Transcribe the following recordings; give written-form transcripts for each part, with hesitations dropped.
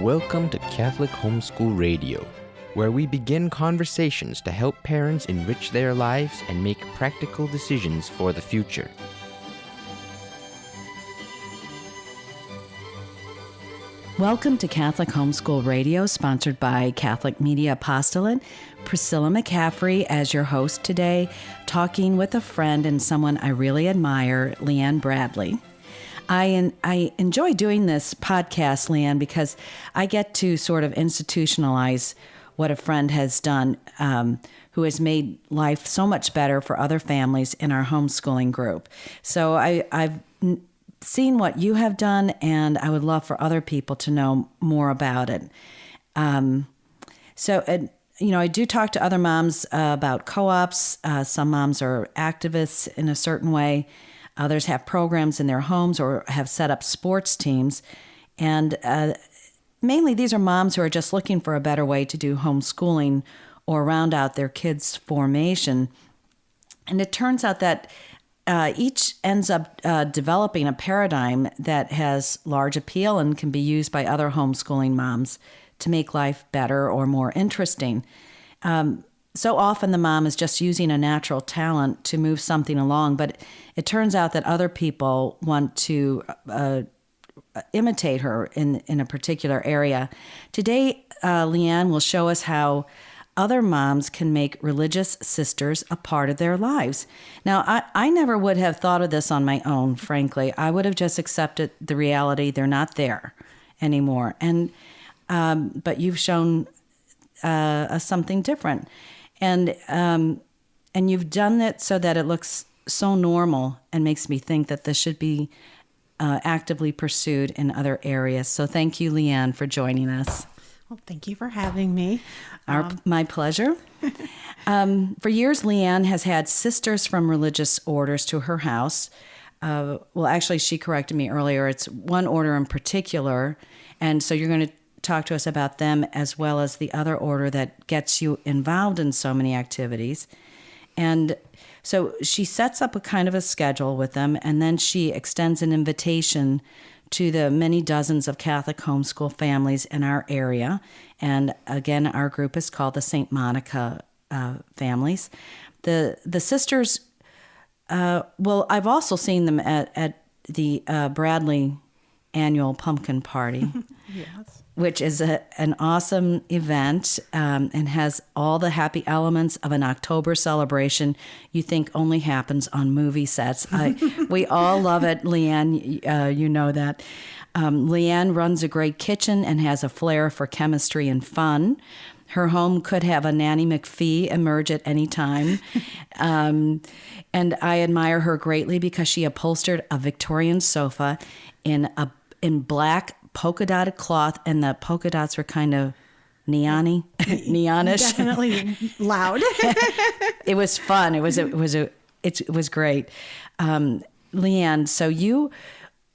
Welcome to Catholic Homeschool Radio, where we begin conversations to help parents enrich their lives and make practical decisions for the future. Welcome to Catholic Homeschool Radio, sponsored by Catholic Media Apostolate. Priscilla McCaffrey as your host today, talking with a friend and someone I really admire, Leanne Bradley. I enjoy doing this podcast, Leanne, because I get to sort of institutionalize what a friend has done who has made life so much better for other families in our homeschooling group. So I've seen what you have done, and I would love for other people to know more about it. I do talk to other moms about co-ops. Some moms are activists in a certain way. Others have programs in their homes or have set up sports teams. And mainly these are moms who are just looking for a better way to do homeschooling or round out their kids' formation. And it turns out that each ends up developing a paradigm that has large appeal and can be used by other homeschooling moms to make life better or more interesting. So often the mom is just using a natural talent to move something along, but it turns out that other people want to imitate her in a particular area. Today, Leanne will show us how other moms can make religious sisters a part of their lives. Now, I never would have thought of this on my own, frankly. I would have just accepted the reality they're not there anymore. But you've shown us something different. And you've done it so that it looks so normal and makes me think that this should be actively pursued in other areas. So thank you, Leanne, for joining us. Well, thank you for having me. My pleasure. For years, Leanne has had sisters from religious orders to her house. Actually, she corrected me earlier. It's one order in particular. And so you're going to talk to us about them as well as the other order that gets you involved in so many activities. And so she sets up a kind of a schedule with them, and then she extends an invitation to the many dozens of Catholic homeschool families in our area. And again, our group is called the St. Monica families. The sisters, I've also seen them at the Bradley annual pumpkin party. Yes. Which is an awesome event and has all the happy elements of an October celebration you think only happens on movie sets. We all love it, Leanne. You know that. Leanne runs a great kitchen and has a flair for chemistry and fun. Her home could have a Nanny McPhee emerge at any time. And I admire her greatly because she upholstered a Victorian sofa in black polka dotted cloth, and the polka dots were kind of neonish. Definitely loud. It was fun. It was great. Leanne, so you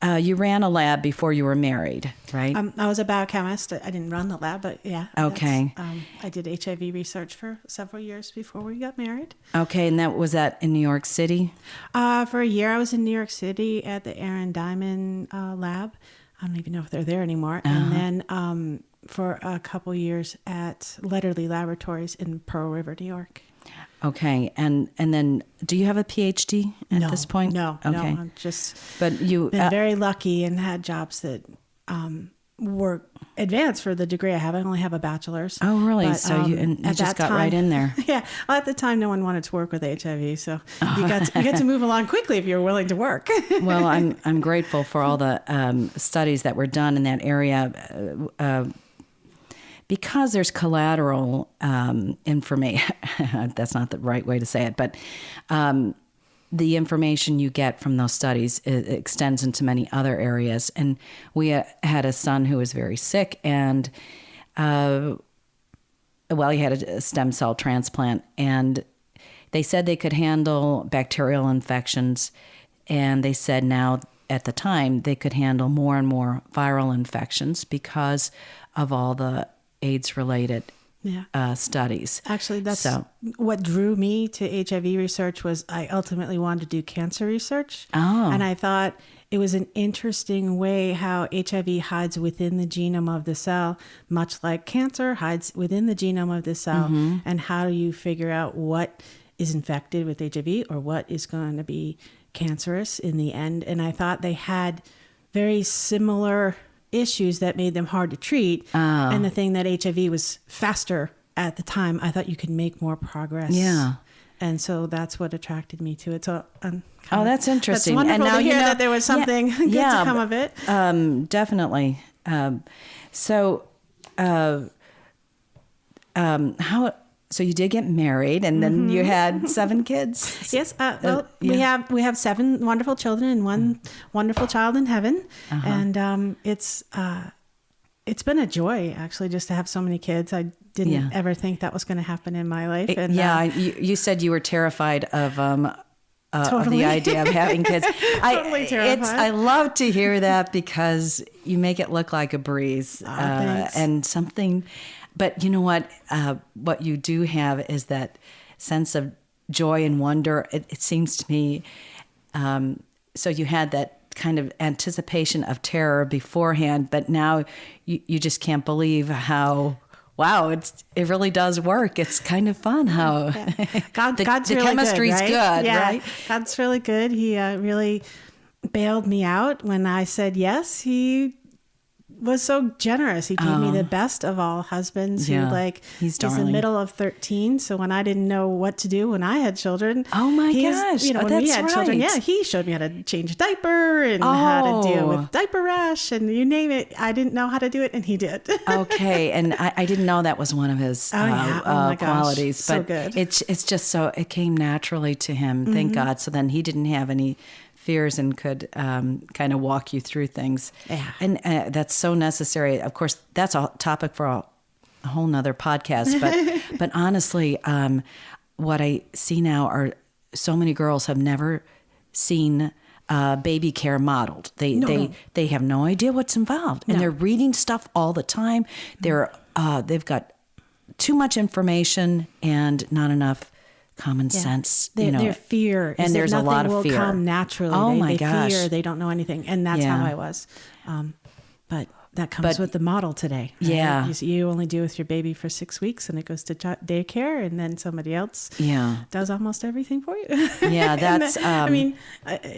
ran a lab before you were married, right? I was a biochemist. I didn't run the lab, but yeah. Okay. I did HIV research for several years before we got married. Okay, and was that in New York City? For a year, I was in New York City at the Aaron Diamond lab. I don't even know if they're there anymore. Uh-huh. And then for a couple years at Letterly Laboratories in Pearl River, New York. Okay, and then do you have a PhD at this point? No, okay. No. I'm just been very lucky and had jobs that were advanced for the degree I have. I only have a bachelor's. Oh, really? But, So you just got right in there. Yeah. Well, at the time, no one wanted to work with HIV, so you got to move along quickly if you were willing to work. Well, I'm grateful for all the studies that were done in that area. Because there's collateral information, that's not the right way to say it, but the information you get from those studies extends into many other areas. And we had a son who was very sick, and he had a stem cell transplant, and they said they could handle bacterial infections, and they said now at the time they could handle more and more viral infections because of all the AIDS-related studies. Actually, that's what drew me to HIV research. Was I ultimately wanted to do cancer research. Oh. And I thought it was an interesting way how HIV hides within the genome of the cell, much like cancer hides within the genome of the cell. And how do you figure out what is infected with HIV or what is going to be cancerous in the end? And I thought they had very similar issues that made them hard to treat. And the thing that HIV was faster at the time, I thought you could make more progress. Yeah. And so that's what attracted me to it. So that's interesting. That's wonderful and now to hear you know that there was something good to come of it. Definitely. So you did get married, and then you had 7 kids. Yes. We have 7 wonderful children and 1 wonderful child in heaven, and it's been a joy actually just to have so many kids. I didn't ever think that was going to happen in my life. You said you were terrified of totally. the idea of having kids. Totally terrified. I love to hear that because you make it look like a breeze thanks. and something. But you know what? What you do have is that sense of joy and wonder. It seems to me. So you had that kind of anticipation of terror beforehand, but now you just can't believe how. Wow, it really does work. It's kind of fun how God's the really chemistry's good, right? good, right? God's really good. He really bailed me out when I said yes. He was so generous. He gave me the best of all husbands. Yeah, He's the middle of 13. So when I didn't know what to do when I had children. Oh my gosh. When we had children, he showed me how to change a diaper and how to deal with diaper rash and you name it. I didn't know how to do it and he did. Okay. And I didn't know that was one of his qualities. So but good. It's just so, it came naturally to him. Thank God. So then he didn't have any fears and could kind of walk you through things. Yeah. And that's so necessary. Of course, that's a topic for a whole nother podcast. But honestly, what I see now are so many girls have never seen baby care modeled. They have no idea what's involved. And they're reading stuff all the time. They've got too much information and not enough common sense, Their fear, and there's a lot of will fear. come naturally. Oh my they gosh, fear, they don't know anything, and that's how I was. But that comes with the model today. Right? Yeah, you only deal with your baby for 6 weeks, and it goes to daycare, and then somebody else does almost everything for you. Yeah, that's. I mean,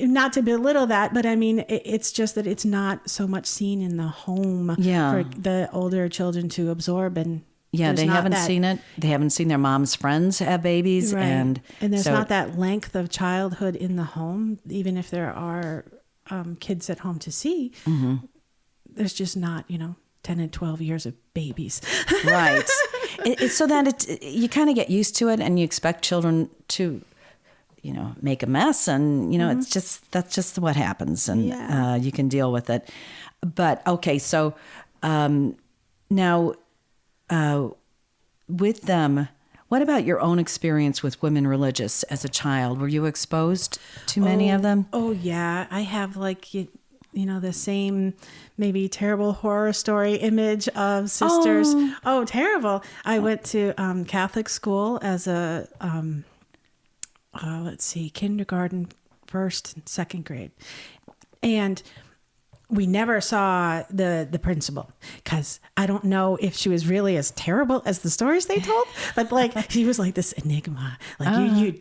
not to belittle that, but I mean, it's just that it's not so much seen in the home for the older children to absorb and. Yeah, they haven't seen it. They haven't seen their mom's friends have babies. Right. And there's not that length of childhood in the home, even if there are kids at home to see. There's just not, 10 and 12 years of babies. Right. So that you kind of get used to it and you expect children to, make a mess. And, that's just what happens. And you can deal with it. But, okay, so now... with them, what about your own experience with women religious as a child? Were you exposed to many of them? Oh, yeah. I have the same maybe terrible horror story image of sisters. Oh, terrible. I went to Catholic school as a, kindergarten, 1st and 2nd grade. And we never saw the principal because I don't know if she was really as terrible as the stories they told, but she was like this enigma.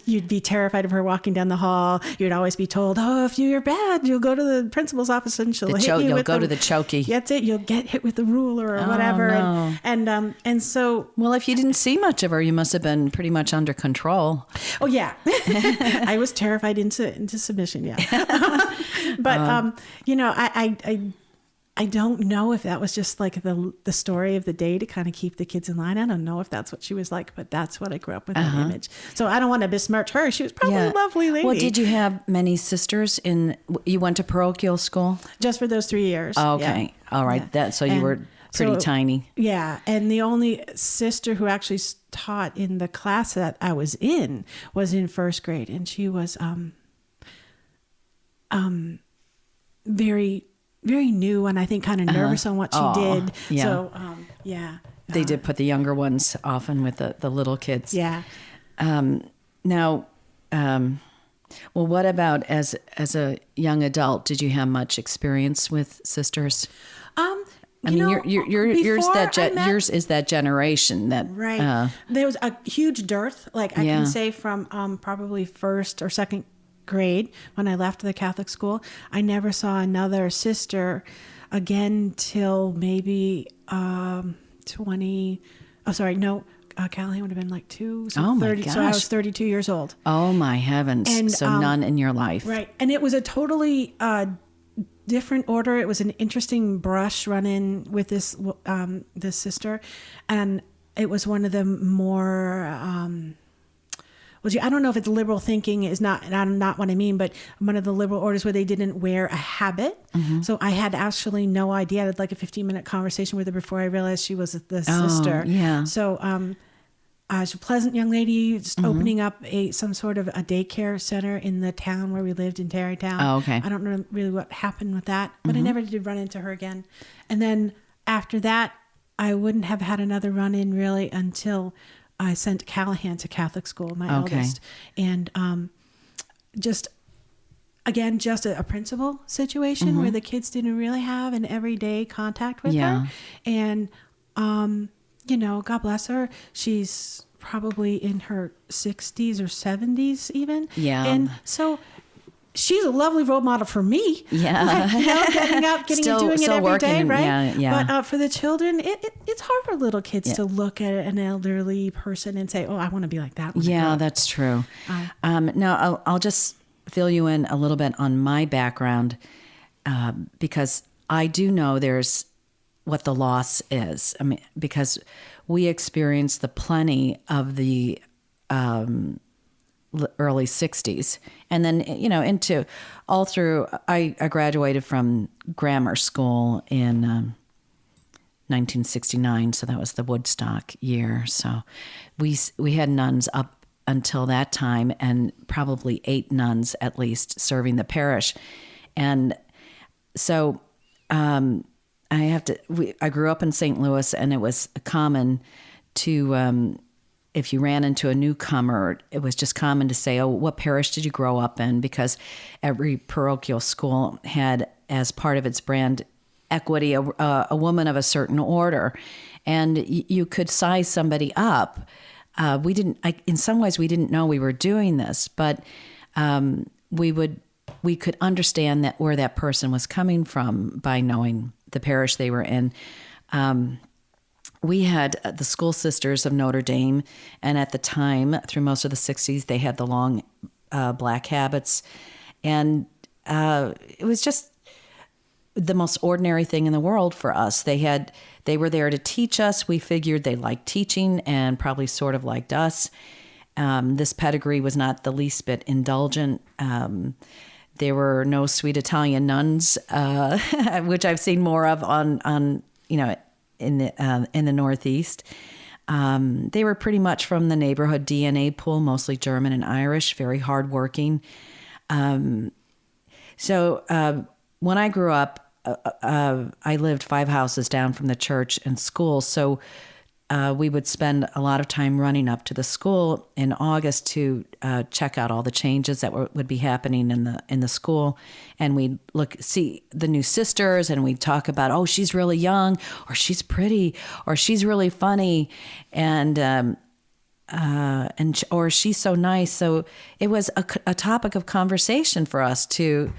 You'd be terrified of her walking down the hall. You'd always be told, "Oh, if you're bad, you'll go to the principal's office and she'll hit you. You'll go to the chokey. That's it. You'll get hit with the ruler or whatever." No. And so, well, if you didn't see much of her, you must have been pretty much under control. Oh yeah, I was terrified into submission. Yeah, but I don't know if that was just like the story of the day to kind of keep the kids in line. I don't know if that's what she was like, but that's what I grew up with, that image. So I don't want to besmirch her. She was probably a lovely lady. Well, did you have many sisters you went to parochial school? Just for those 3 years. Oh, okay. Yeah. All right. Yeah. So you were pretty tiny. Yeah. And the only sister who actually taught in the class that I was in was in 1st grade. And she was very, very new and I think kind of nervous on what she did. Yeah. So, They did put the younger ones often with the little kids. Yeah. Now, Well, what about as a young adult? Did you have much experience with sisters? I mean, yours is that generation that right. There was a huge dearth. Like I can say from probably first or second grade when I left the Catholic school, I never saw another sister again till maybe 20. Oh, sorry, no. Callahan would have been like 2, so 30. So I was 32 years old. Oh my heavens! And, so none in your life, right? And it was a totally different order. It was an interesting brush run-in with this sister, and it was one of the more. I don't know if it's liberal thinking is not what I mean, but one of the liberal orders where they didn't wear a habit. Mm-hmm. So I had actually no idea. I had like a 15-minute conversation with her before I realized she was the sister. Yeah. So she's a pleasant young lady, just opening up some sort of a daycare center in the town where we lived in Tarrytown. Oh, okay. I don't know really what happened with that, but I never did run into her again. And then after that, I wouldn't have had another run-in really until I sent Callahan to Catholic school, my eldest. And just a principal situation where the kids didn't really have an everyday contact with her. And, God bless her. She's probably in her 60s or 70s even. Yeah. And so she's a lovely role model for me. Yeah. Like, getting up, doing it every day, right? Yeah. But for the children, it's hard for little kids to look at an elderly person and say, oh, I want to be like that. Yeah, that's true. Now, I'll just fill you in a little bit on my background because I do know there's what the loss is. I mean, because we experienced the plenty of the early 60s. And then, into all through, I graduated from grammar school in 1969. So that was the Woodstock year. So we had nuns up until that time, and probably 8 nuns at least serving the parish. And so, I grew up in St. Louis, and it was common to, if you ran into a newcomer, it was just common to say, oh, what parish did you grow up in? Because every parochial school had, as part of its brand equity, a woman of a certain order. And you could size somebody up. In some ways, we didn't know we were doing this, but we could understand that where that person was coming from by knowing the parish they were in. We had the School Sisters of Notre Dame, and at the time, through most of the 60s, they had the long black habits, and it was just the most ordinary thing in the world for us. They were there to teach us. We figured they liked teaching and probably sort of liked us. This pedigree was not the least bit indulgent. There were no sweet Italian nuns, which I've seen more of on in the Northeast. They were pretty much from the neighborhood DNA pool, mostly German and Irish, very hardworking. So when I grew up, I lived 5 houses down from the church and school. So we would spend a lot of time running up to the school in August to check out all the changes that would be happening in the school, and we'd see the new sisters, and we'd talk about, oh, she's really young, or she's pretty, or she's really funny, and or she's so nice. So it was a topic of conversation for us to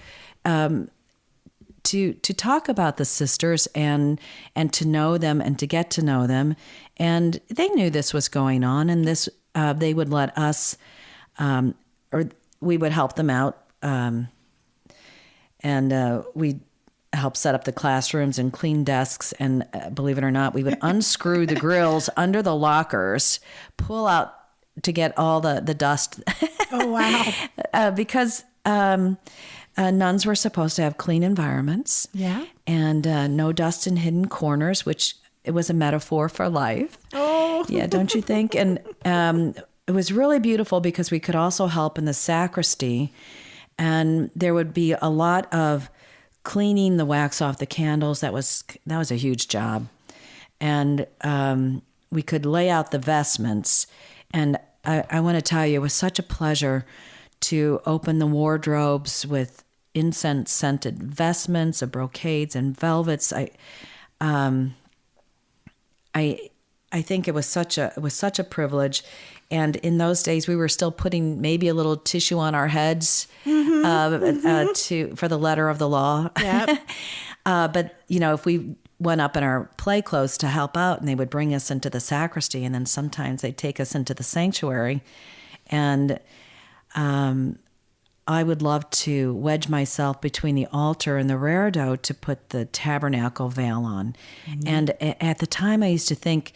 talk about the sisters and to know them and to get to know them. And they knew this was going on, and this they would let us, or we would help them out, and we'd help set up the classrooms and clean desks. And believe it or not, we would unscrew the grills under the lockers, pull out to get all the dust. Oh, wow. Because nuns were supposed to have clean environments. Yeah. And no dust in hidden corners, which it was a metaphor for life. Oh. Yeah, don't you think? And it was really beautiful because we could also help in the sacristy. And there would be a lot of cleaning the wax off the candles. That was a huge job. And we could lay out the vestments. And I want to tell you, it was such a pleasure to open the wardrobes with incense-scented vestments, of brocades and velvets. I think it was such a privilege. And in those days, we were still putting maybe a little tissue on our heads for the letter of the law. Yep. But, if we went up in our play clothes to help out, and they would bring us into the sacristy, and then sometimes they'd take us into the sanctuary. And I would love to wedge myself between the altar and the reredo to put the tabernacle veil on. Mm-hmm. And at the time, I used to think,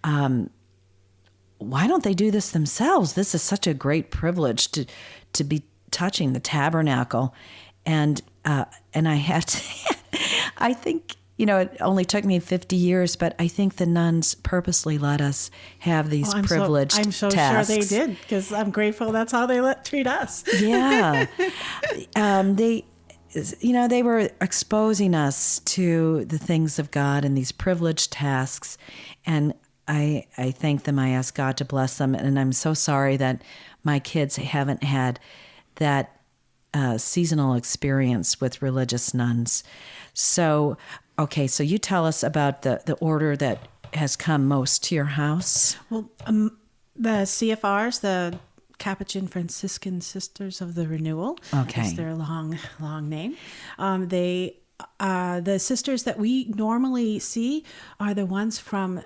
why don't they do this themselves? This is such a great privilege to be touching the tabernacle. And I had to, I think, it only took me 50 years, but I think the nuns purposely let us have these privileged I'm so tasks. sure they did, because I'm grateful that's how they treat us. Yeah. They were exposing us to the things of God and these privileged tasks. And I thank them. I ask God to bless them. And I'm so sorry that my kids haven't had that seasonal experience with religious nuns. So, okay, so you tell us about the order that has come most to your house. Well, the CFRs, the Capuchin Franciscan Sisters of the Renewal. Okay. Is their long name. The sisters that we normally see are the ones from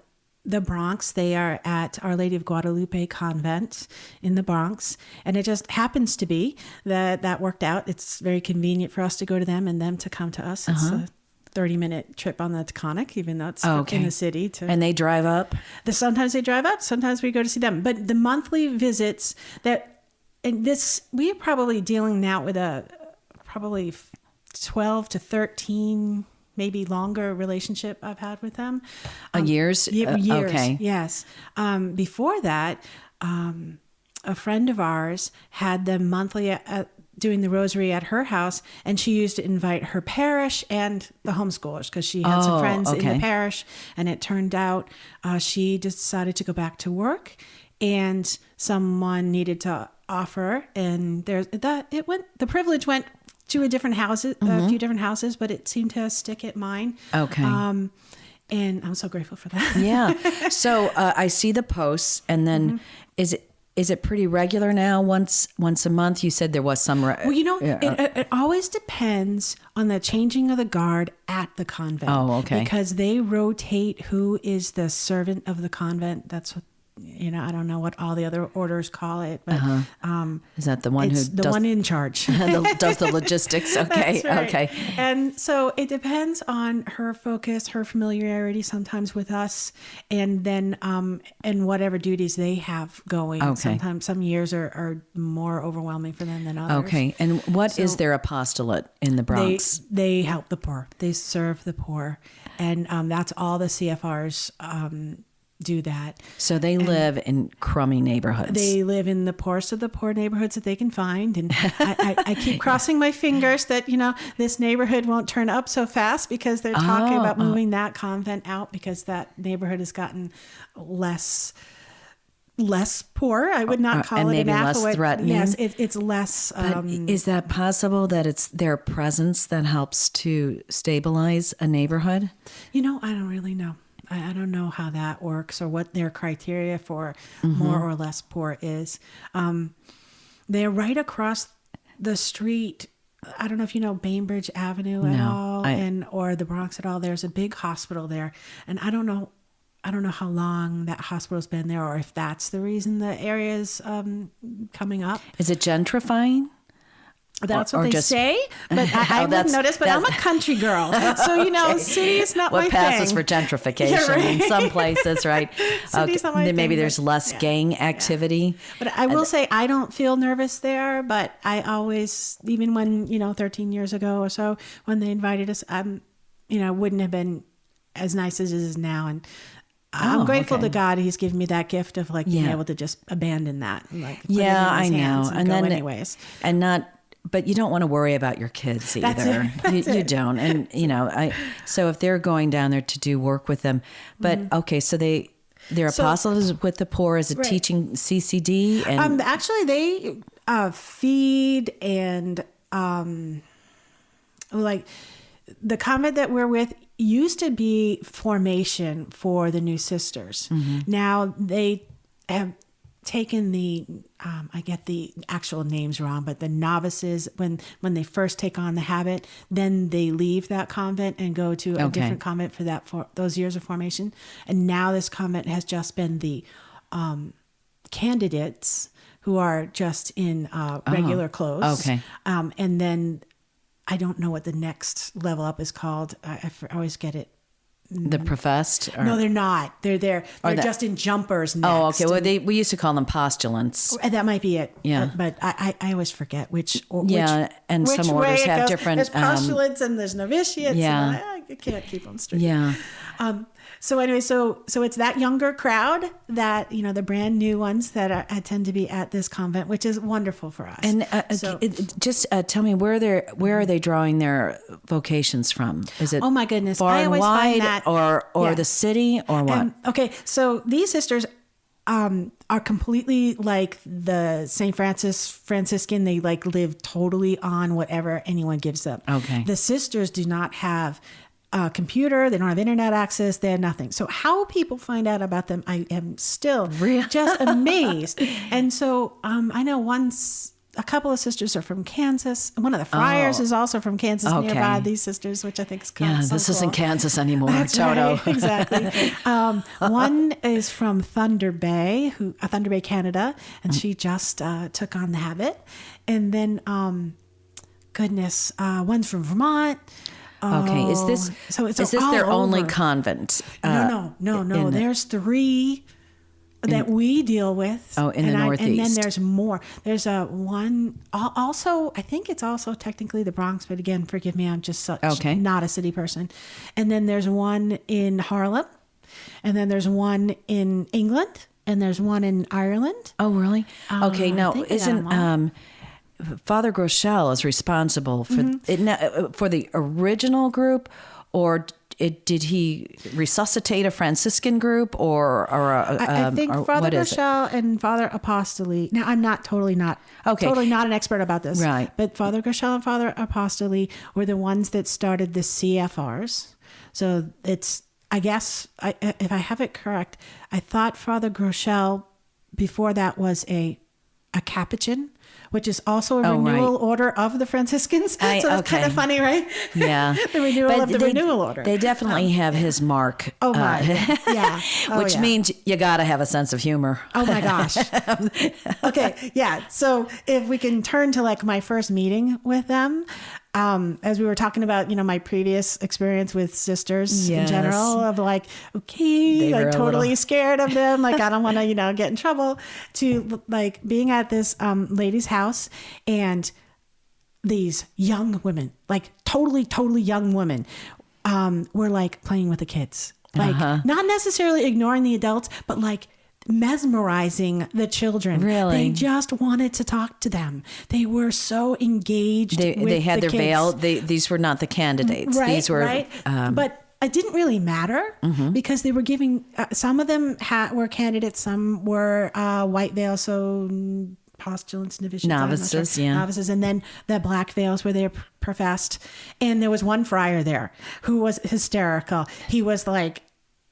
the Bronx. They are at Our Lady of Guadalupe Convent in the Bronx. And it just happens to be that worked out. It's very convenient for us to go to them and them to come to us. It's a 30-minute trip on the Taconic, even though it's in the city. And they drive up? Sometimes they drive up. Sometimes we go to see them. But the monthly visits we are probably dealing now with probably 12 to 13 maybe longer relationship I've had with them. Years? Years, okay. Yes. Before that, a friend of ours had them monthly doing the rosary at her house, and she used to invite her parish and the homeschoolers, because she had some friends in the parish, and it turned out she decided to go back to work, and someone needed to offer, and the privilege went to a different houses, a few different houses, but it seemed to stick at mine. Okay. And I'm so grateful for that. Yeah. So I see the posts, and then is it pretty regular now? Once a month? You said there was some. Well, it always depends on the changing of the guard at the convent. Oh, okay. Because they rotate who is the servant of the convent. That's what. I don't know what all the other orders call it, but is that the one one in charge does the logistics? Okay, That's right. Okay. And so it depends on her focus, her familiarity, sometimes with us, and then and whatever duties they have going. Okay. Sometimes some years are more overwhelming for them than others. Okay. And what is their apostolate in the Bronx? They help the poor. They serve the poor, and that's all the CFRs. Do that. So they live in crummy neighborhoods. They live in the poorest of the poor neighborhoods that they can find. And I keep crossing my fingers that, this neighborhood won't turn up so fast, because they're talking about moving that convent out, because that neighborhood has gotten less poor. I would not call and it maybe an less affluent. threatening. Yes, it's less. But is that possible, that it's their presence that helps to stabilize a neighborhood? I don't really know. I don't know how that works, or what their criteria for more or less poor is. They're right across the street. I don't know if you know Bainbridge Avenue at all, or the Bronx at all. There's a big hospital there, and I don't know how long that hospital's been there, or if that's the reason the area is coming up. Is it gentrifying? That's what they say, but I wouldn't notice. But I'm a country girl, so city is not my thing. What passes for gentrification in some places, right? City's not my thing, maybe there's less gang activity. But I will say I don't feel nervous there. But I always, even when 13 years ago or so, when they invited us, wouldn't have been as nice as it is now, and. I'm grateful to God He's given me that gift of being able to just abandon that. And, put it in His I know, hands and then go anyways. And not. But you don't want to worry about your kids either. You don't. And, so if they're going down there to do work with them, but okay, so they Their apostles with the poor is a teaching CCD, and actually they feed and like the convent that we're with used to be formation for the new sisters. Now they have taken the I get the actual names wrong, but the novices, when they first take on the habit, then they leave that convent and go to a different convent for those years of formation. And now this convent has just been the candidates who are just in regular clothes. And then I don't know what the next level up is called. I always get it. The professed? Or? No, they're not. They're just in jumpers next. Oh, okay. Well, we used to call them postulants. That might be it. Yeah. But I always forget which. And which some orders have different. There's postulants and there's novitiates. Yeah. And I can't keep them straight. Yeah. So anyway, so it's that younger crowd that, the brand new ones that tend to be at this convent, which is wonderful for us. And just tell me where are they drawing their vocations from? Is it oh my goodness, far I and always wide, find that, or the city, or what? Okay, so these sisters are completely like the St. Franciscan. They like live totally on whatever anyone gives them. Okay. The sisters do not have a computer. They don't have internet access. They have nothing. So how people find out about them, I am still just amazed. And so I know a couple of sisters are from Kansas. One of the friars is also from Kansas nearby, these sisters, which I think is kind of so this cool. isn't Kansas anymore. That's Toto. right, exactly. One is from Thunder Bay, Canada, and she just took on the habit. And then, one's from Vermont. Okay, is this their only convent? No. There's 3 that we deal with. Oh, in the Northeast. And then there's more. There's one also. I think it's also technically the Bronx, but again, forgive me, I'm just not a city person. And then there's one in Harlem, and then there's one in England, and there's one in Ireland. Oh, really? Okay, now isn't Father Groeschel is responsible for for the original group, or did he resuscitate a Franciscan group, or I think Father Groeschel and Father Apostoli. Now, I'm totally not an expert about this, right? But Father Groeschel and Father Apostoli were the ones that started the CFRs. So it's, I guess, if I have it correct, I thought Father Groeschel before that was a Capuchin, which is also a renewal order of the Franciscans. So that's kind of funny, right? Yeah. The renewal of the renewal order. They definitely have his mark. Oh, my. Yeah. Which means you got to have a sense of humor. Oh, my gosh. Okay. Yeah. So if we can turn to like my first meeting with them, as we were talking about, my previous experience with sisters in general, of like, okay, like totally scared of them. Like, I don't want to, get in trouble, to like being at this lady's house, and these young women, like totally young women, were like playing with the kids, like not necessarily ignoring the adults, but like mesmerizing the children. Really? They just wanted to talk to them. They were so engaged. They had their kids. veil. These were not the candidates. Right, these were right. But it didn't really matter because they were giving, some of them were candidates, some were white veil, so postulants, novitiates, novices, novices, and then the black veils where they professed. And there was one friar there who was hysterical. He was like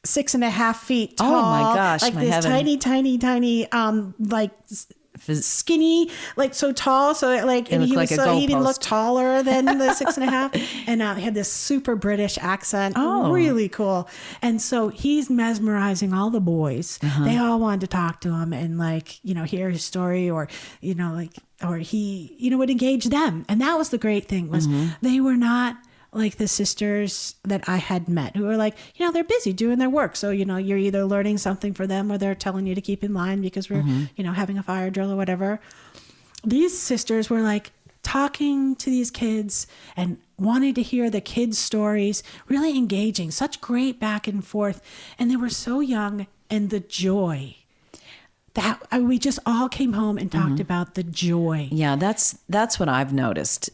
6.5 feet tall. Oh my gosh! Like this tiny, like skinny, like so tall. So like, and he even looked taller than the 6.5. And he had this super British accent. Oh, really cool. And so he's mesmerizing all the boys. They all wanted to talk to him and like, hear his story, or, or he, would engage them. And that was the great thing, was they were not like the sisters that I had met, who were like, they're busy doing their work. So, you're either learning something for them, or they're telling you to keep in line because we're, having a fire drill or whatever. These sisters were like talking to these kids and wanting to hear the kids' stories, really engaging, such great back and forth. And they were so young, and the joy that we just all came home and talked about the joy. Yeah, that's what I've noticed.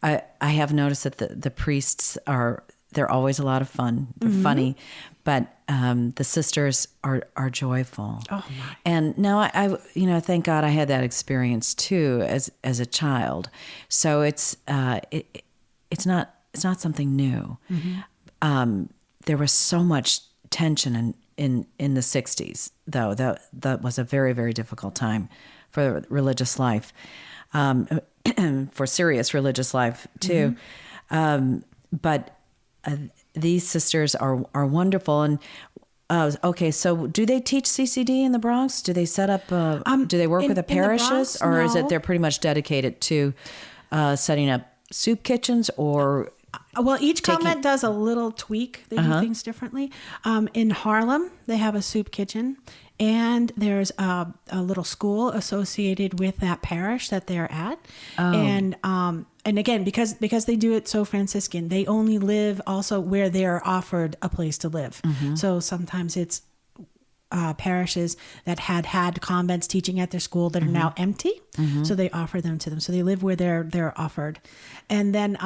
I have noticed that the priests they're always a lot of fun. They're funny, but the sisters are joyful. Oh my! And now I thank God I had that experience too as a child. So it's not something new. There was so much tension in the 60s, though. That was a very, very difficult time for religious life, for serious religious life too. But these sisters are wonderful. And okay, so do they teach CCD in the Bronx? Do they set up? Do they work with the parishes, or is it they're pretty much dedicated to setting up soup kitchens or? Well, each convent does a little tweak. They do things differently. In Harlem, they have a soup kitchen, and there's a little school associated with that parish that they're at. And again, because they do it so Franciscan, they only live also where they're offered a place to live. So sometimes it's parishes that had convents teaching at their school that are now empty. So they offer them to them. So they live where they're offered. And then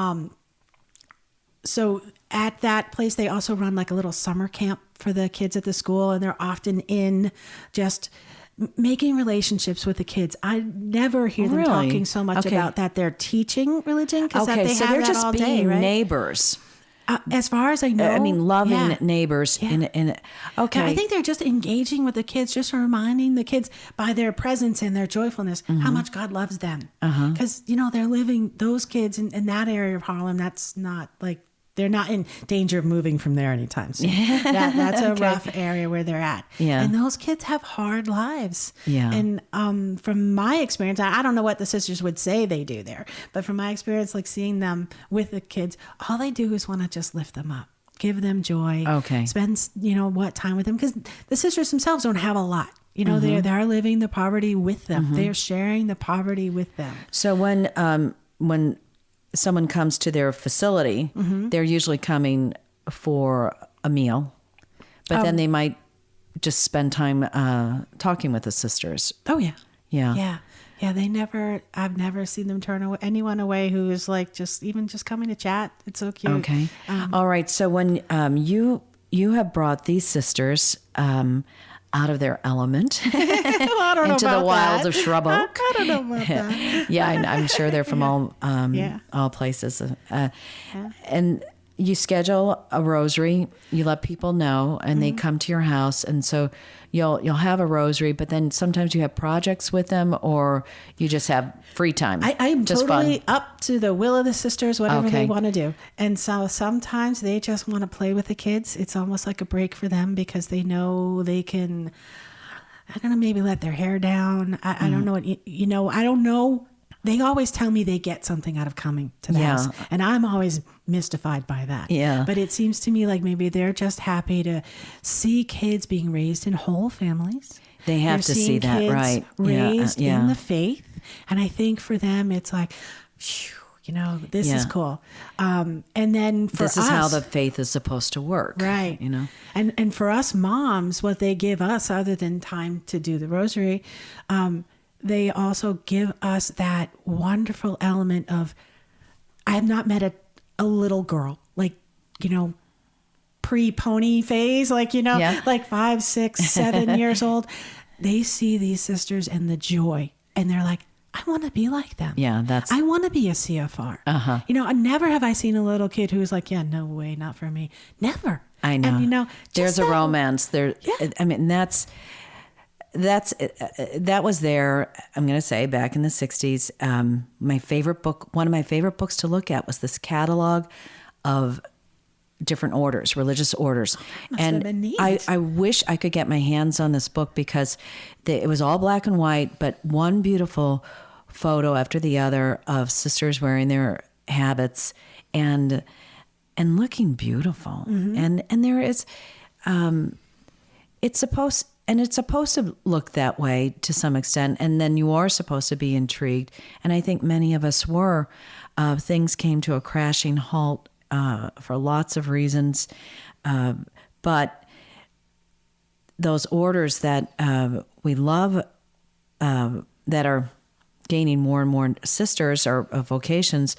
so at that place, they also run like a little summer camp for the kids at the school, and they're often in just making relationships with the kids. I never hear them talking so much about that they're teaching religion, because they so have they're that just all being day, right? neighbors. As far as I know, I mean, loving neighbors. And I think they're just engaging with the kids, just reminding the kids by their presence and their joyfulness how much God loves them. Because they're living, those kids in that area of Harlem. That's not like, they're not in danger of moving from there anytime soon. That's a rough area where they're at. Yeah. And those kids have hard lives. Yeah. And from my experience, I don't know what the sisters would say they do there, but from my experience, like seeing them with the kids, all they do is want to just lift them up, give them joy. Okay. Spend, time with them, because the sisters themselves don't have a lot. They're living the poverty with them. They're sharing the poverty with them. So when someone comes to their facility, they're usually coming for a meal, but then they might just spend time talking with the sisters. Oh yeah. Yeah. Yeah. I've never seen them turn anyone away who is like just coming to chat. It's so cute. Okay. All right. So when you have brought these sisters out of their element into the wilds of Shrub Oak. I don't know about that. Yeah, I'm sure they're from all places. And you schedule a rosary. You let people know, and they come to your house, and so you'll have a rosary. But then sometimes you have projects with them, or you just have free time. I'm just totally fun. up to the will of the sisters, whatever they want to do. And so sometimes they just want to play with the kids. It's almost like a break for them, because they know they can, I don't know, maybe let their hair down. I don't know what, I don't know. They always tell me they get something out of coming to the house. And I'm always mystified by that. Yeah. But it seems to me like maybe they're just happy to see kids being raised in whole families. They have to see that, right? Raised in the faith. And I think for them, it's like, phew, this is cool. And then for us, this is how the faith is supposed to work. Right. And for us moms, what they give us, other than time to do the rosary, they also give us that wonderful element of, I have not met a little girl, like, pre-pony phase, like, like 5, 6, 7 years old. They see these sisters and the joy, and they're like, I want to be like them. Yeah, I want to be a CFR. Never have I seen a little kid who's like, yeah, no way, not for me. Never. I know. And, there's a romance there. Yeah. I mean, that was there, I'm going to say, back in the 60s. One of my favorite books to look at was this catalog of different orders, religious orders. And I wish I could get my hands on this book, because it was all black and white, but one beautiful photo after the other of sisters wearing their habits and looking beautiful. And there is, it's supposed to look that way to some extent, and then you are supposed to be intrigued. And I think many of us were. Things came to a crashing halt for lots of reasons, but those orders that we love, that are gaining more and more sisters or vocations,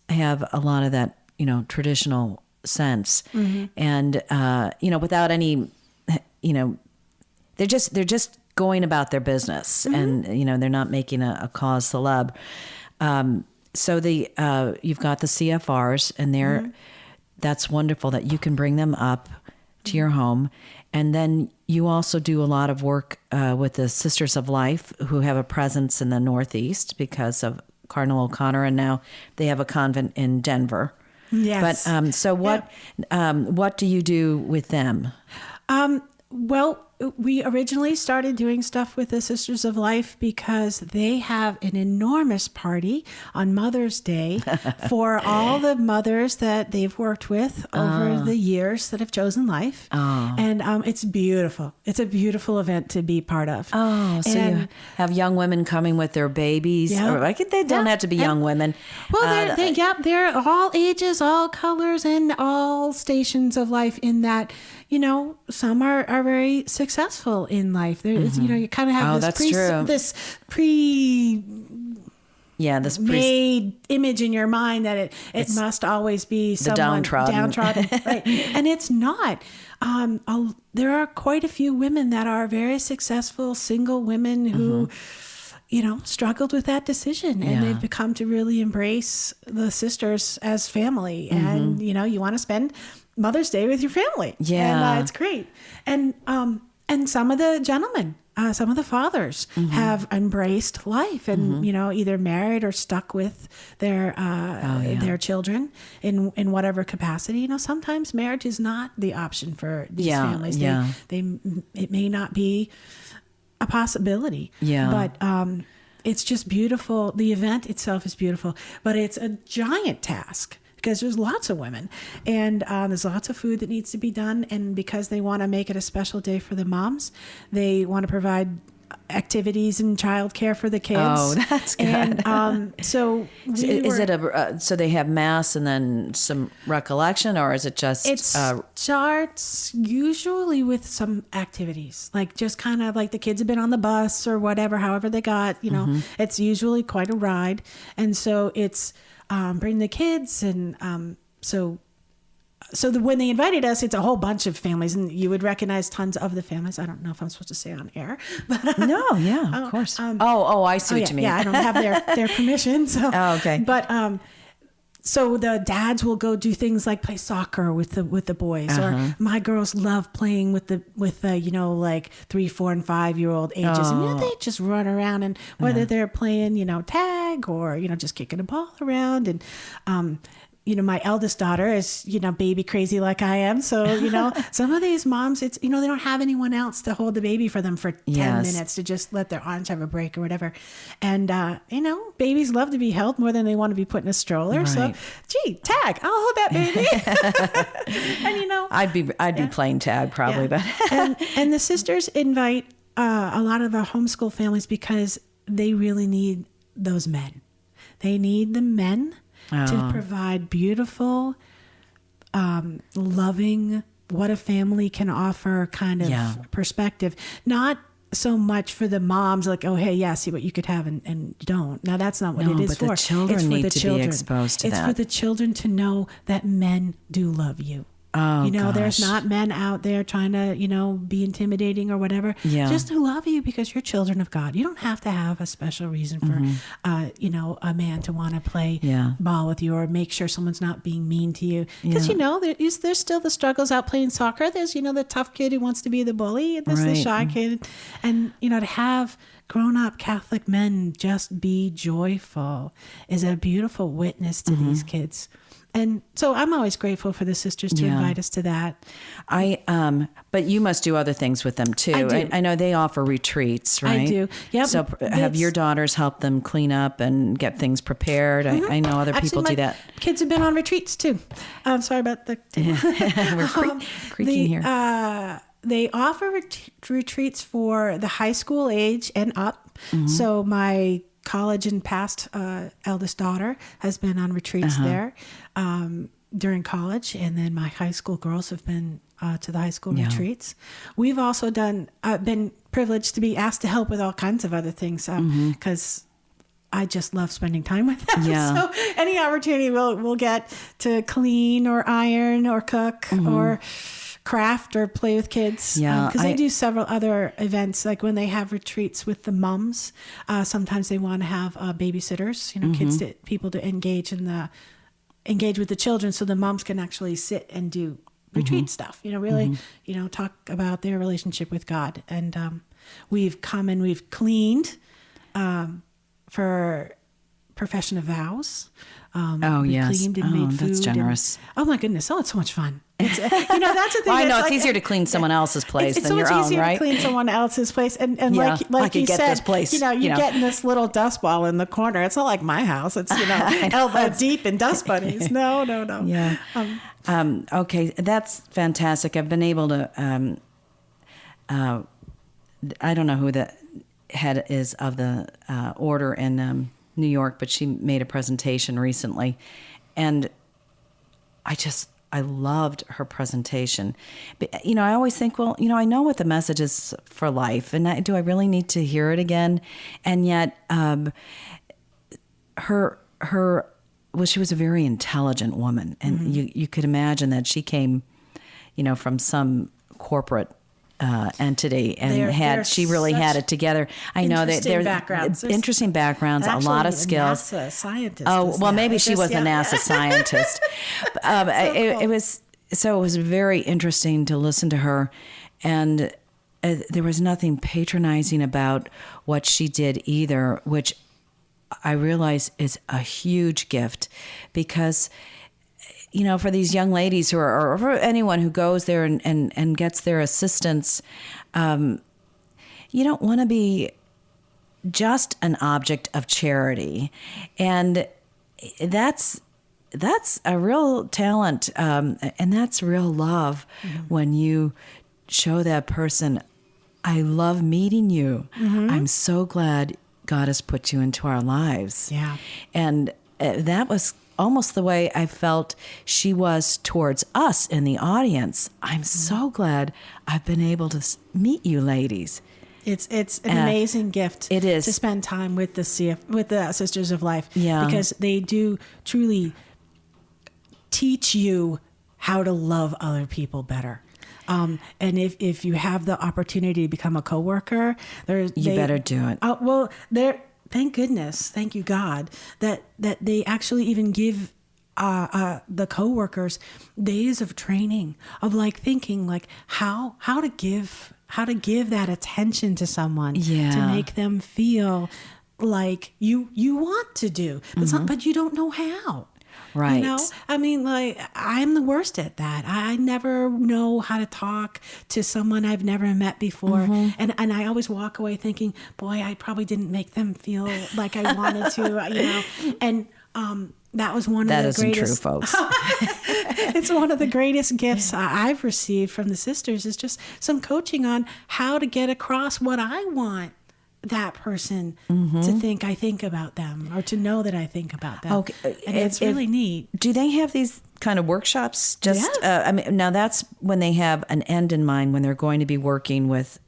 have a lot of that traditional sense. And, without any, they're just going about their business and, they're not making a cause celeb. So you've got the CFRs and that's wonderful that you can bring them up to your home. And then you also do a lot of work with the Sisters of Life, who have a presence in the Northeast because of Cardinal O'Connor, and now they have a convent in Denver. Yes. But so what do you do with them? Well, we originally started doing stuff with the Sisters of Life because they have an enormous party on Mother's Day for all the mothers that they've worked with over the years that have chosen life. And it's beautiful. It's a beautiful event to be part of. So you have young women coming with their babies. Yeah. Or they don't have to be young women. Well, they're all ages, all colors, and all stations of life in that, some are very successful in life. There is, you kind of have this made image in your mind that it must always be someone downtrodden. Right. And it's not. There are quite a few women that are very successful single women who struggled with that decision, and they've become to really embrace the sisters as family. And, you want to spend Mother's Day with your family. Yeah. And it's great. And some of the gentlemen, some of the fathers have embraced life and, either married or stuck with their children in whatever capacity. Sometimes marriage is not the option for these families. It may not be a possibility. Yeah. But it's just beautiful. The event itself is beautiful, but it's a giant task because there's lots of women and there's lots of food that needs to be done. And because they want to make it a special day for the moms, they want to provide activities and childcare for the kids. Oh, that's good. And so so they have mass and then some recollection, or is it just? It starts usually with some activities, like just kind of like the kids have been on the bus or whatever, however they got, it's usually quite a ride. And so it's bring the kids. And when they invited us, it's a whole bunch of families, and you would recognize tons of the families. I don't know if I'm supposed to say on air, but no, of course. I see what you mean. Yeah, I don't have their permission. So, okay. But so the dads will go do things like play soccer with the boys, or my girls love playing with like 3, 4, and 5-year-old ages, and they just run around, and whether they're playing tag or just kicking a ball around, and my eldest daughter is, baby crazy like I am. So, some of these moms, it's, they don't have anyone else to hold the baby for them for 10 minutes to just let their arms have a break or whatever. And, babies love to be held more than they want to be put in a stroller. Right. So, gee, tag, I'll hold that baby. And, I'd be playing tag probably, but. and the sisters invite a lot of the homeschool families because they really need those men. They need the men to provide beautiful, loving, what a family can offer kind of perspective. Not so much for the moms, like, oh, hey, see what you could have and don't. Now, that's not what it is for. The children it's for need the to children. Be exposed to it's that. for the children to know that men do love you. Oh, there's not men out there trying to, be intimidating or whatever. Yeah. Just to love you because you're children of God. You don't have to have a special reason for, a man to want to play ball with you or make sure someone's not being mean to you. Because, there's still the struggles out playing soccer. There's, the tough kid who wants to be the bully. And there's the shy kid. And, to have grown-up Catholic men just be joyful is a beautiful witness to these kids. And so I'm always grateful for the sisters to invite us to that. But you must do other things with them too. I do. I know they offer retreats, right? I do. Yep. So have your daughters help them clean up and get things prepared? I know other people do that. Kids have been on retreats too. I'm sorry about the. We're creaking here. They offer retreats for the high school age and up. So my college and past eldest daughter has been on retreats there during college, and then my high school girls have been to the high school retreats. We've also been privileged to be asked to help with all kinds of other things because I just love spending time with them. Yeah. So any opportunity we'll get to clean or iron or cook or craft or play with kids. Yeah, Because they do several other events, like when they have retreats with the moms. Sometimes they want to have babysitters, kids, people to engage with the children, so the moms can actually sit and do retreat stuff. Really, talk about their relationship with God. And we've come and we've cleaned for Profession of Vows. We yes. cleaned and made food. That's generous. Oh my goodness! Oh, it's so much fun. It's that's the thing. Well, I know it's it's easier to clean someone else's place it's than so your much own, easier right? to clean someone else's place, and Yeah, I like could you get said, this place, you get in this little dust ball in the corner. It's not like my house. It's elbow deep in dust bunnies. No. Yeah. Okay, that's fantastic. I've been able to. I don't know who the head is of the order in New York, but she made a presentation recently, and I loved her presentation. But, I always think, well, I know what the message is for life, and do I really need to hear it again? And yet, she was a very intelligent woman, and you could imagine that she came, from some corporate entity, and she really had it together. I know that there's interesting backgrounds, a lot of skills. NASA scientist. Oh, well, maybe she was a NASA scientist. It was very interesting to listen to her, and there was nothing patronizing about what she did either, which I realize is a huge gift, because for these young ladies or for anyone who goes there and gets their assistance, you don't want to be just an object of charity. And that's a real talent, and that's real love when you show that person, I love meeting you. I'm so glad God has put you into our lives. Yeah. And that was almost the way I felt she was towards us in the audience. I'm so glad I've been able to meet you ladies. It's an amazing gift. It is to spend time with the Sisters of Life. Yeah. Because they do truly teach you how to love other people better. And if you have the opportunity to become a coworker, you better do it. Well, thank goodness, thank you God, that they actually even give the coworkers days of training of thinking how to give that attention to someone to make them feel like you want to do, but you don't know how. Right. I mean, I'm the worst at that. I never know how to talk to someone I've never met before. And I always walk away thinking, boy, I probably didn't make them feel like I wanted to, And that was one of the greatest. That isn't true, folks. It's one of the greatest gifts I've received from the sisters, is just some coaching on how to get across what I want that person to think I think about them, or to know that I think about them. Okay. And it's really neat. Do they have these kind of workshops? Now that's when they have an end in mind, when they're going to be working with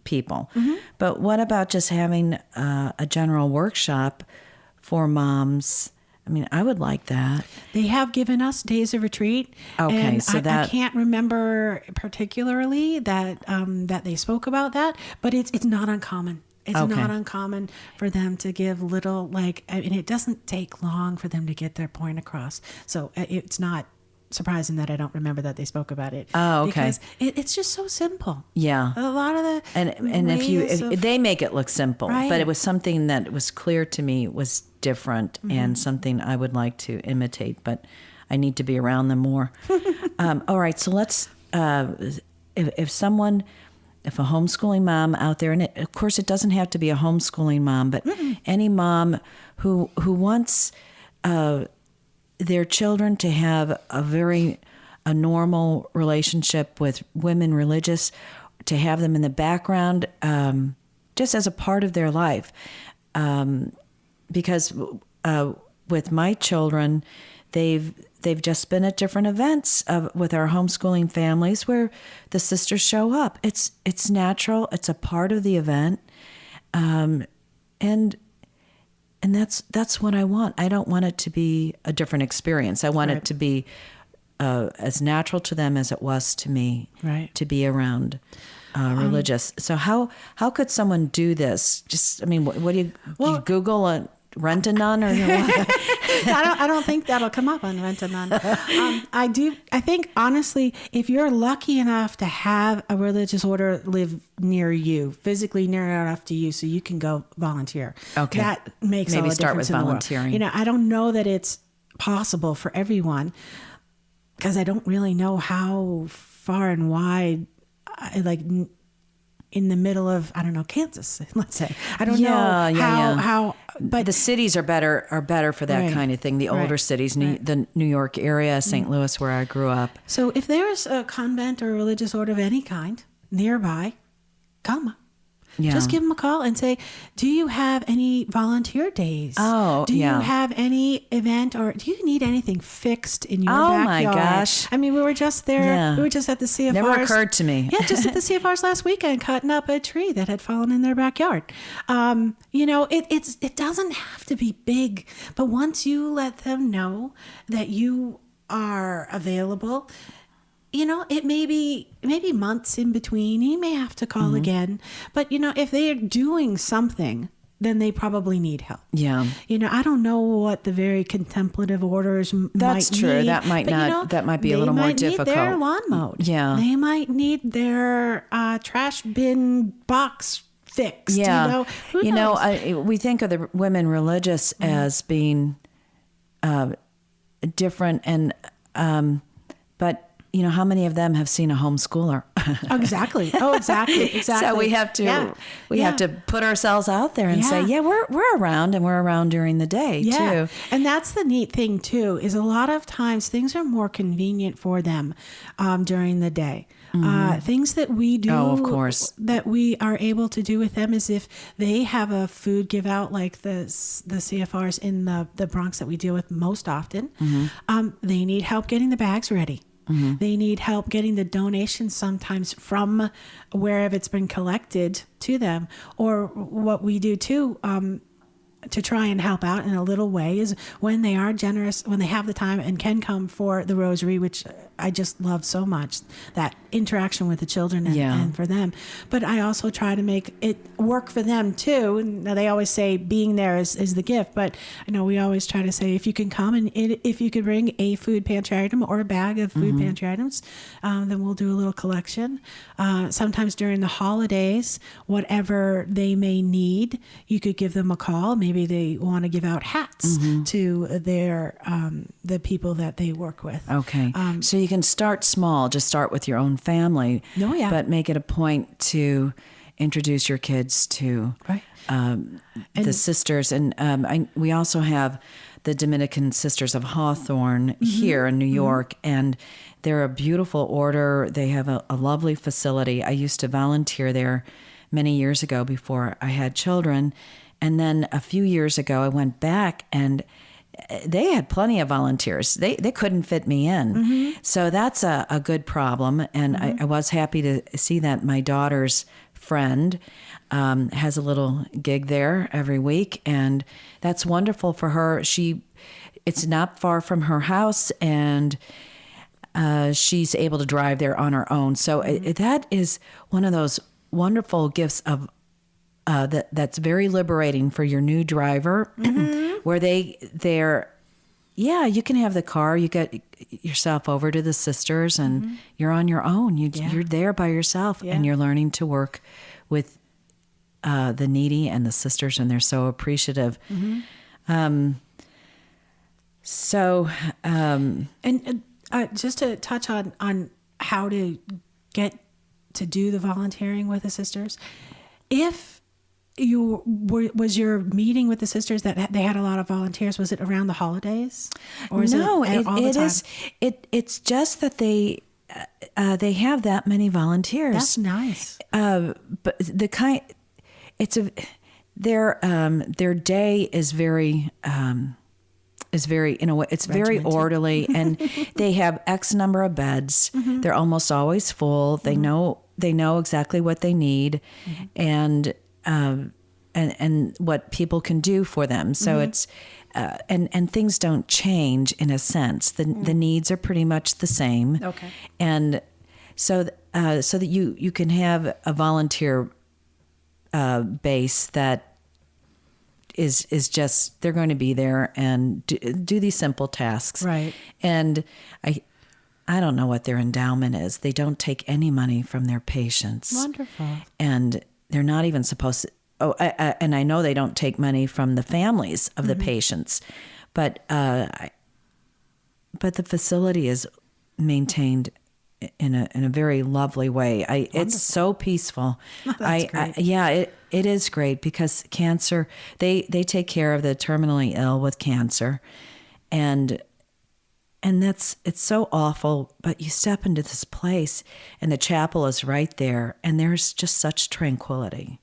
people. But what about just having a general workshop for moms? I mean, I would like that. They have given us days of retreat. Okay, and so I can't remember particularly that they spoke about that, but it's not uncommon. It's not uncommon for them to give little, and it doesn't take long for them to get their point across. So it's not surprising that I don't remember that they spoke about it. Oh, okay. Because it's just so simple. Yeah. A lot of the and if they make it look simple, right. But it was something that was clear to me was different and something I would like to imitate, but I need to be around them more. All right, so let's if a homeschooling mom out there, and of course it doesn't have to be a homeschooling mom, but any mom who wants their children to have a normal relationship with women religious, to have them in the background, just as a part of their life. Because with my children, they've just been at different events with our homeschooling families where the sisters show up. It's natural. It's a part of the event, and And that's what I want. I don't want it to be a different experience. I want it to be as natural to them as it was to me to be around religious. So how could someone do this? Just, I mean, what do you Google a rent a nun or what? I don't think that'll come up on Rent a Nun. I think honestly, if you're lucky enough to have a religious order live near you, physically near enough to you, so you can go volunteer. Okay, that makes all the start difference with in volunteering. The world. I don't know that it's possible for everyone because I don't really know how far and wide, in the middle of, I don't know, Kansas, let's say. I don't know how, but the cities are better for that kind of thing. The older cities, the New York area, St. Louis, where I grew up. So if there's a convent or a religious order of any kind nearby, come. Just give them a call and say, do you have any volunteer days? Do you have any event, or do you need anything fixed in your backyard? Oh my gosh. I mean, we were just there. Yeah. We were just at the CFRs. Never occurred to me. Just at the CFRs last weekend, cutting up a tree that had fallen in their backyard. It doesn't have to be big, but once you let them know that you are available, it may be maybe months in between. You may have to call again. But, if they're doing something, then they probably need help. Yeah. I don't know what the very contemplative orders might need. That's true. That might that might be a little more difficult. They might need their lawn mowed. Yeah. They might need their trash bin box fixed. Yeah. Who knows? We think of the women religious as being different, and but how many of them have seen a homeschooler? Exactly. Oh, exactly. So we have to have to put ourselves out there and say, we're around, and we're around during the day too. And that's the neat thing too, is a lot of times things are more convenient for them during the day. Things that we do, of course, that we are able to do with them is if they have a food give out, like the CFRs in the Bronx that we deal with most often, they need help getting the bags ready. They need help getting the donations sometimes from wherever it's been collected to them. Or what we do too, to try and help out in a little way, is when they are generous, when they have the time and can come for the rosary, which I just love so much, that interaction with the children and for them. But I also try to make it work for them too. And they always say being there is the gift, but we always try to say, if you can come and if you could bring a food pantry item or a bag of food pantry items, then we'll do a little collection. Sometimes during the holidays, whatever they may need, you could give them a call. Maybe they want to give out hats to their the people that they work with. Okay. So you can start small, just start with your own family, but make it a point to introduce your kids to the sisters. And we also have the Dominican Sisters of Hawthorne here in New York, and they're a beautiful order. They have a lovely facility. I used to volunteer there many years ago before I had children. And then a few years ago, I went back, and they had plenty of volunteers. They couldn't fit me in. So that's a good problem. And I was happy to see that my daughter's friend has a little gig there every week. And that's wonderful for her. It's not far from her house, and she's able to drive there on her own. So that is one of those wonderful gifts of that's very liberating for your new driver, where you can have the car, you get yourself over to the sisters, and you're on your own. You're there by yourself, and you're learning to work with the needy and the sisters, and they're so appreciative. Just to touch on how to get to do the volunteering with the sisters, if was your meeting with the sisters that they had a lot of volunteers, was it around the holidays, or is no, it all the time? It's just that they have that many volunteers. That's nice. But their day is very it's very orderly, and they have X number of beds. They're almost always full. They know exactly what they need, and and what people can do for them. So it's and things don't change in a sense. The needs are pretty much the same. Okay. And so that you can have a volunteer base that is just, they're going to be there and do these simple tasks. Right. And I don't know what their endowment is. They don't take any money from their patients. Wonderful. And they're not even supposed to. And I know they don't take money from the families of the patients, but the facility is maintained in a very lovely way. It's so peaceful. Oh, that's great. It is great because cancer, they take care of the terminally ill with cancer, and it's so awful. But you step into this place, and the chapel is right there, and there's just such tranquility.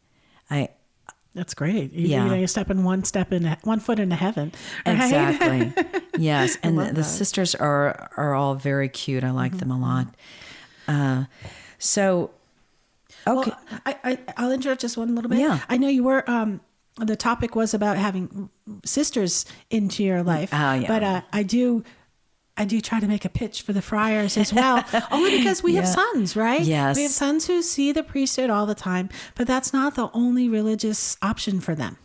That's great. You step one foot into heaven. Right? Exactly. Yes. And the sisters are all very cute. I like them a lot. So, okay. Well, I'll interrupt just one little bit. Yeah. I know you were, the topic was about having sisters into your life. Oh, yeah. But I do try to make a pitch for the friars as well, only because we have sons, right? Yes. We have sons who see the priesthood all the time, but that's not the only religious option for them.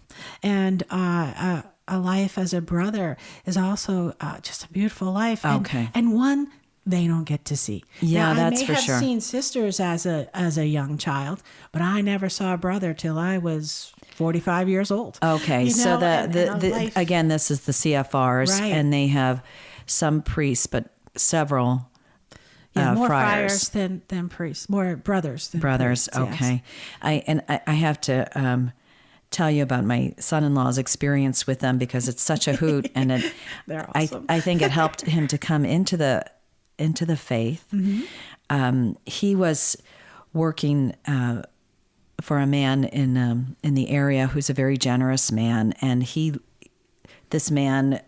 And a life as a brother is also just a beautiful life. Okay. And one they don't get to see. Yeah, now, that's for sure. I may have seen sisters as a young child, but I never saw a brother till I was 45 years old. Okay, so again, this is the CFRs, right. And they have some priests, but several more friars than priests, more brothers than brothers. Priests, okay, yes. I have to tell you about my son-in-law's experience with them because it's such a hoot, and they're awesome. I think it helped him to come into the faith. Mm-hmm. He was working for a man in the area who's a very generous man, and this man,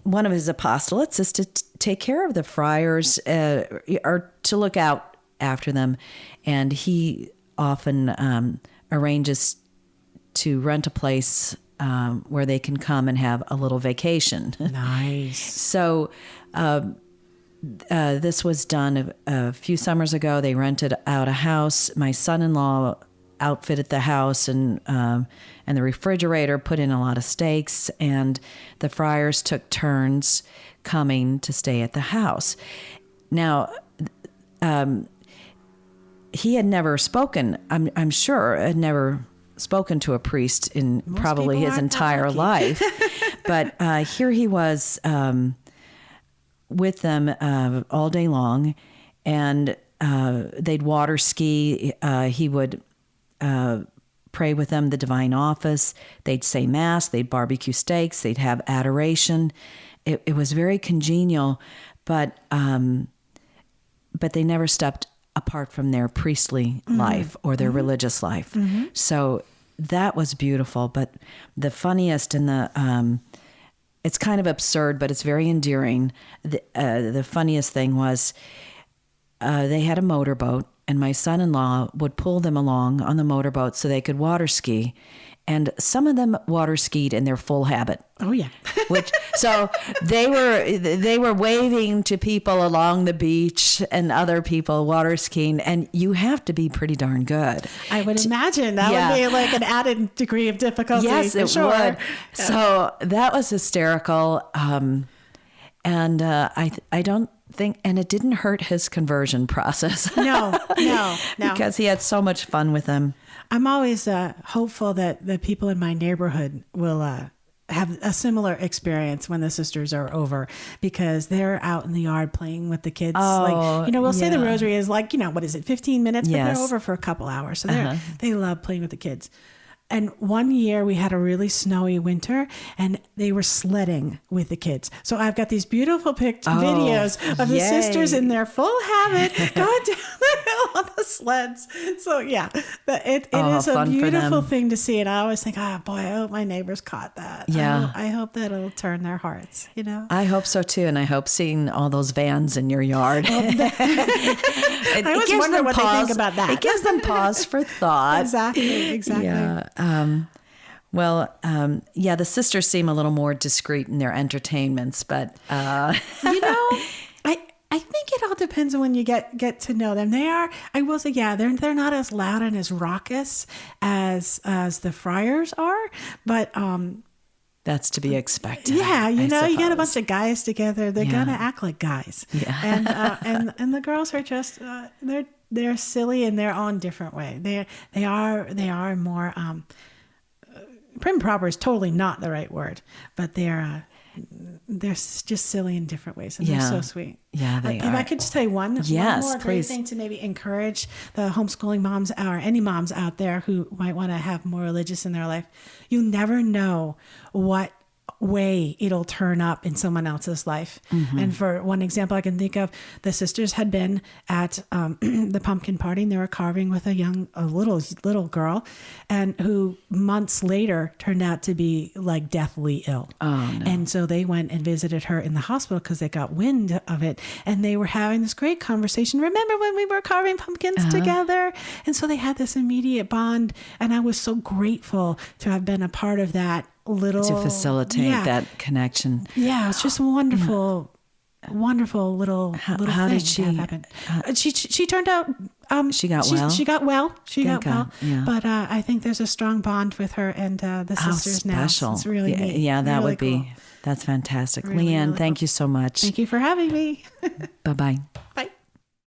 one of his apostolates is to take care of the friars or to look out after them, and he often arranges to rent a place where they can come and have a little vacation. Nice. So this was done a few summers ago. They rented out a house. My son-in-law outfitted the house and the refrigerator, put in a lot of steaks, and the friars took turns coming to stay at the house. Now, he had never spoken, I'm sure, had never spoken to a priest in Most probably people his aren't entire that life. But here he was with them all day long, and they'd water ski. He would pray with them the divine office. They'd say mass. They'd barbecue steaks. They'd have adoration. It was very congenial, but they never stepped apart from their priestly life or their religious life. Mm-hmm. So that was beautiful. But the funniest and it's kind of absurd, but it's very endearing. The funniest thing was they had a motorboat, and my son-in-law would pull them along on the motorboat so they could water ski. And some of them water skied in their full habit. Oh yeah. So they were waving to people along the beach and other people water skiing, and you have to be pretty darn good. I would imagine that would be like an added degree of difficulty. Yes, it sure. would. Yeah. So that was hysterical, and I don't think, and it didn't hurt his conversion process. No. Because he had so much fun with them. I'm always hopeful that the people in my neighborhood will have a similar experience when the sisters are over, because they're out in the yard playing with the kids. We'll say the rosary is 15 minutes, but Yes. they're over for a couple hours. So they love playing with the kids. And one year we had a really snowy winter, and they were sledding with the kids. So I've got these beautiful videos of the sisters in their full habit going down the hill on the sleds. So yeah, it is a beautiful thing to see. And I always think, boy, I hope my neighbors caught that. Yeah. I hope that it'll turn their hearts, I hope so too. And I hope seeing all those vans in your yard. I always wonder what they think about that. It gives them pause for thought. Exactly. Yeah. Well, yeah, the sisters seem a little more discreet in their entertainments, but You know, I think it all depends on when you get to know them. They are, I will say, yeah, they're not as loud and as raucous as the Friars are, but that's to be expected. yeah, you know, you get a suppose. bunch of guys together, they're gonna act like guys. Yeah. And the girls are just they're silly in their own different way. They are more prim and proper is totally not the right word, but they're just silly in different ways, and they're so sweet. Yeah, they If are. I could just tell you one more great please. thing to maybe encourage the homeschooling moms or any moms out there who might want to have more religious in their life, you never know what way it'll turn up in someone else's life. And for one example I can think of, the sisters had been at the pumpkin party, and they were carving with a little girl, and who months later turned out to be like deathly ill. Oh, no. And so they went and visited her in the hospital because they got wind of it, and they were having this great conversation. Remember when we were carving pumpkins together? And so they had this immediate bond, and I was so grateful to have been a part of that little To facilitate that connection. Yeah, it's just wonderful, wonderful little How thing did she? that happened. She turned out. She got well? She got well. She Thank got well. God, yeah. But I think there's a strong bond with her and the How sisters special. now. It's really neat. Yeah, that Really would be. cool. That's fantastic. Really, Leanne, really thank cool. you so much. Thank you for having me. Bye-bye.